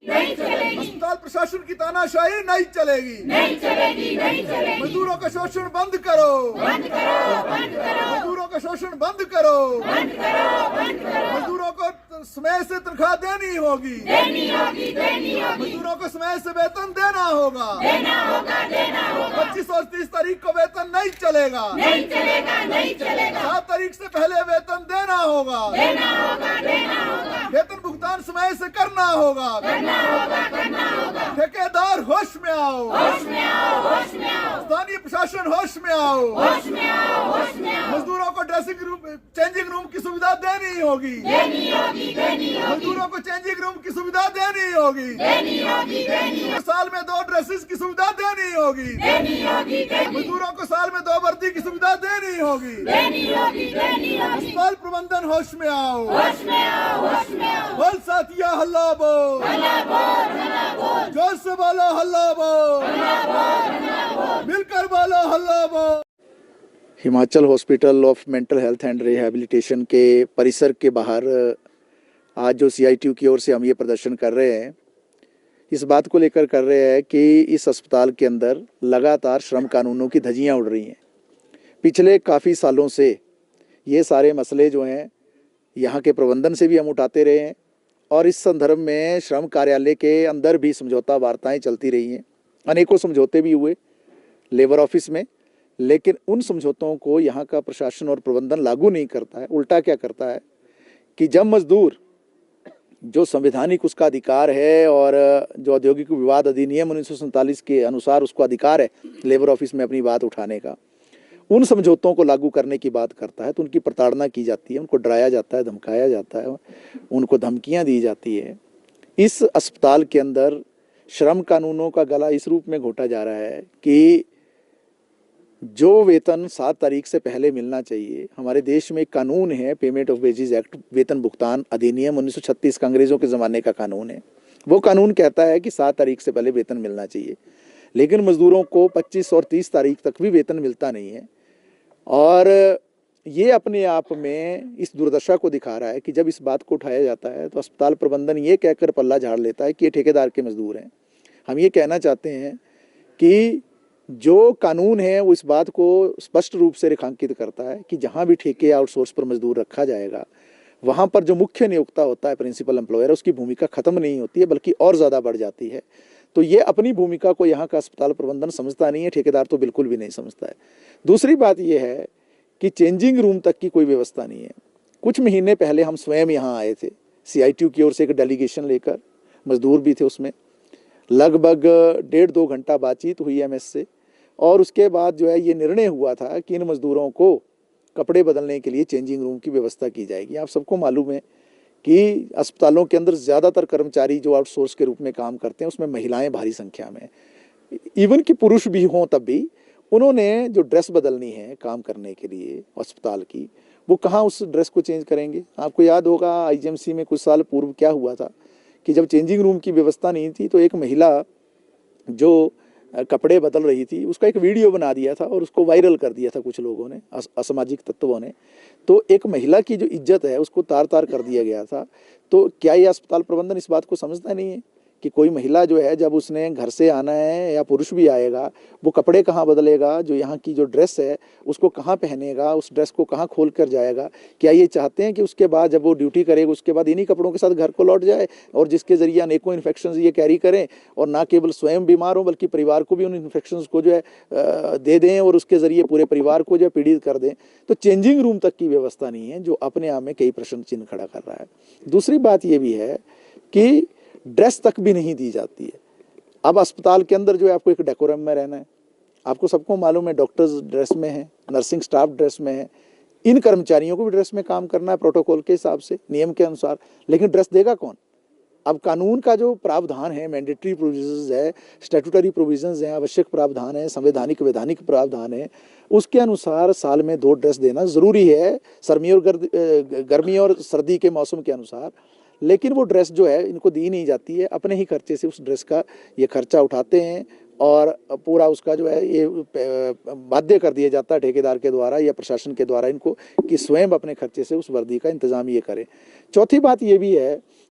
नहीं चलेगी। अस्पताल प्रशासन की तानाशाही नहीं चलेगी, नहीं चलेगी, नहीं चलेगी। मजदूरों का शोषण बंद करो, बंद करो, बंद करो, मजदूरों का शोषण बंद करो, बंद करो, बंद करो। मजदूरों को समय से तनख्वाह देनी होगी, देनी होगी, देनी होगी, मजदूरों को समय से वेतन देना होगा, देना होगा, देना होगा। 25 और 30 तारीख को वेतन नहीं चलेगा, नहीं चलेगा, नहीं चलेगा, 7 तारीख से पहले वेतन देना होगा, देना होगा, देना होगा, वेतन भुगतान समय से करना होगा, करना होगा, करना होगा। ठेकेदार होश में आओ, होश में आओ, होश में आओ, स्थानीय प्रशासन होश में आओ, होश में आओ, होश में आओ। मजदूरों को ड्रेसिंग रूम चेंजिंग रूम की सुविधा देनी होगी, देनी होगी, देनी होगी, मजदूरों को चेंजिंग रूम की सुविधा देनी होगी, देनी होगी, देनी होगी, साल में 2 ड्रेसेस की सुविधा देनी होगी, देनी होगी, देनी मजदूरों को साल में 2 वर्दी की सुविधा देनी होगी। देनी होगी, देनी होगी। अस्पताल प्रबंधन होश में आओ, होश में आओ, होश में आओ। बोल साथिया हल्ला बोल, हल्ला बोल, हल्ला बोल, जोर से बोलो हल्ला बोल, हल्ला बोल, हल्ला बोल। मिलकर बोलो हल्ला बोल। Himachal hospital of mental health and rehabilitation के परिसर के बाहर आज जो सीआईटीयू की ओर से हम ये प्रदर्शन कर रहे हैं, इस बात को लेकर कर रहे हैं कि इस अस्पताल के अंदर लगातार श्रम कानूनों की धज्जियां उड़ रही हैं। पिछले काफ़ी सालों से ये सारे मसले जो हैं यहाँ के प्रबंधन से भी हम उठाते रहे हैं और इस संदर्भ में श्रम कार्यालय के अंदर भी समझौता वार्ताएं चलती रही हैं। अनेकों समझौते भी हुए लेबर ऑफिस में, लेकिन उन समझौतों को यहाँ का प्रशासन और प्रबंधन लागू नहीं करता है। उल्टा क्या करता है कि जब मजदूर जो संवैधानिक उसका अधिकार है और जो औद्योगिक विवाद अधिनियम 1947 के अनुसार उसको अधिकार है लेबर ऑफिस में अपनी बात उठाने का, उन समझौतों को लागू करने की बात करता है तो उनकी प्रताड़ना की जाती है, उनको डराया जाता है, धमकाया जाता है, उनको धमकियां दी जाती है। इस अस्पताल के अंदर श्रम कानूनों का गला इस रूप में घोटा जा रहा है कि जो वेतन 7 तारीख से पहले मिलना चाहिए, हमारे देश में एक कानून है पेमेंट ऑफ वेजेस एक्ट, वेतन भुगतान अधिनियम 1936 का अंग्रेजों के ज़माने का कानून है। वो कानून कहता है कि 7 तारीख से पहले वेतन मिलना चाहिए, लेकिन मजदूरों को 25 और 30 तारीख तक भी वेतन मिलता नहीं है। और ये अपने आप में इस दुर्दशा को दिखा रहा है कि जब इस बात को उठाया जाता है तो अस्पताल प्रबंधन ये कहकर पल्ला झाड़ लेता है कि ये ठेकेदार के मजदूर हैं। हम ये कहना चाहते हैं कि जो कानून है वो इस बात को स्पष्ट रूप से रेखांकित करता है कि जहाँ भी ठेके आउटसोर्स पर मजदूर रखा जाएगा, वहाँ पर जो मुख्य नियोक्ता होता है प्रिंसिपल एम्प्लॉयर, उसकी भूमिका खत्म नहीं होती है बल्कि और ज़्यादा बढ़ जाती है। तो ये अपनी भूमिका को यहाँ का अस्पताल प्रबंधन समझता नहीं है, ठेकेदार तो बिल्कुल भी नहीं समझता है। दूसरी बात यह है कि चेंजिंग रूम तक की कोई व्यवस्था नहीं है। कुछ महीने पहले हम स्वयं यहाँ आए थे, सीआईटीयू की ओर से एक डेलीगेशन लेकर, मजदूर भी थे उसमें। लगभग 1.5-2 घंटा बातचीत हुई एमएस से और उसके बाद जो है ये निर्णय हुआ था कि इन मजदूरों को कपड़े बदलने के लिए चेंजिंग रूम की व्यवस्था की जाएगी। आप सबको मालूम है कि अस्पतालों के अंदर ज़्यादातर कर्मचारी जो आउटसोर्स के रूप में काम करते हैं उसमें महिलाएं भारी संख्या में, इवन कि पुरुष भी हों तब भी उन्होंने जो ड्रेस बदलनी है काम करने के लिए अस्पताल की, वो कहाँ उस ड्रेस को चेंज करेंगे। आपको याद होगा आईजीएमसी में कुछ साल पूर्व क्या हुआ था कि जब चेंजिंग रूम की व्यवस्था नहीं थी तो एक महिला जो कपड़े बदल रही थी उसका एक वीडियो बना दिया था और उसको वायरल कर दिया था कुछ लोगों ने, असामाजिक तत्वों ने। तो एक महिला की जो इज्जत है उसको तार तार कर दिया गया था। तो क्या ये अस्पताल प्रबंधन इस बात को समझता नहीं है कि कोई महिला जो है जब उसने घर से आना है या पुरुष भी आएगा, वो कपड़े कहाँ बदलेगा, जो यहाँ की जो ड्रेस है उसको कहाँ पहनेगा, उस ड्रेस को कहाँ खोल कर जाएगा। क्या ये चाहते हैं कि उसके बाद जब वो ड्यूटी करेगा उसके बाद इन्हीं कपड़ों के साथ घर को लौट जाए और जिसके ज़रिए अनेकों इन्फेक्शंस ये कैरी करें और ना केवल स्वयं बीमार हों बल्कि परिवार को भी उन इन्फेक्शंस को जो है दे दें और उसके ज़रिए पूरे परिवार को जो है पीड़ित कर दें। तो चेंजिंग रूम तक की व्यवस्था नहीं है, जो अपने आप में कई प्रश्न चिन्ह खड़ा कर रहा है। दूसरी बात ये भी है कि ड्रेस तक भी नहीं दी जाती है। अब अस्पताल के अंदर जो है आपको एक डेकोरम में रहना है, आपको सबको मालूम है डॉक्टर्स ड्रेस में है, नर्सिंग स्टाफ ड्रेस में है, इन कर्मचारियों को भी ड्रेस में काम करना है प्रोटोकॉल के हिसाब से, नियम के अनुसार, लेकिन ड्रेस देगा कौन। अब कानून का जो प्रावधान है, मैंडेटरी प्रोविजंस है, स्टैट्यूटरी प्रोविजंस हैं, आवश्यक प्रावधान है, संवैधानिक वैधानिक प्रावधान है, उसके अनुसार साल में 2 ड्रेस देना ज़रूरी है गर्मी और सर्दी के मौसम के अनुसार। लेकिन वो ड्रेस जो है इनको दी नहीं जाती है, अपने ही खर्चे से उस ड्रेस का ये खर्चा उठाते हैं और पूरा उसका जो है ये बाध्य कर दिया जाता है ठेकेदार के द्वारा या प्रशासन के द्वारा इनको कि स्वयं अपने खर्चे से उस वर्दी का इंतजाम ये करें। चौथी बात ये भी है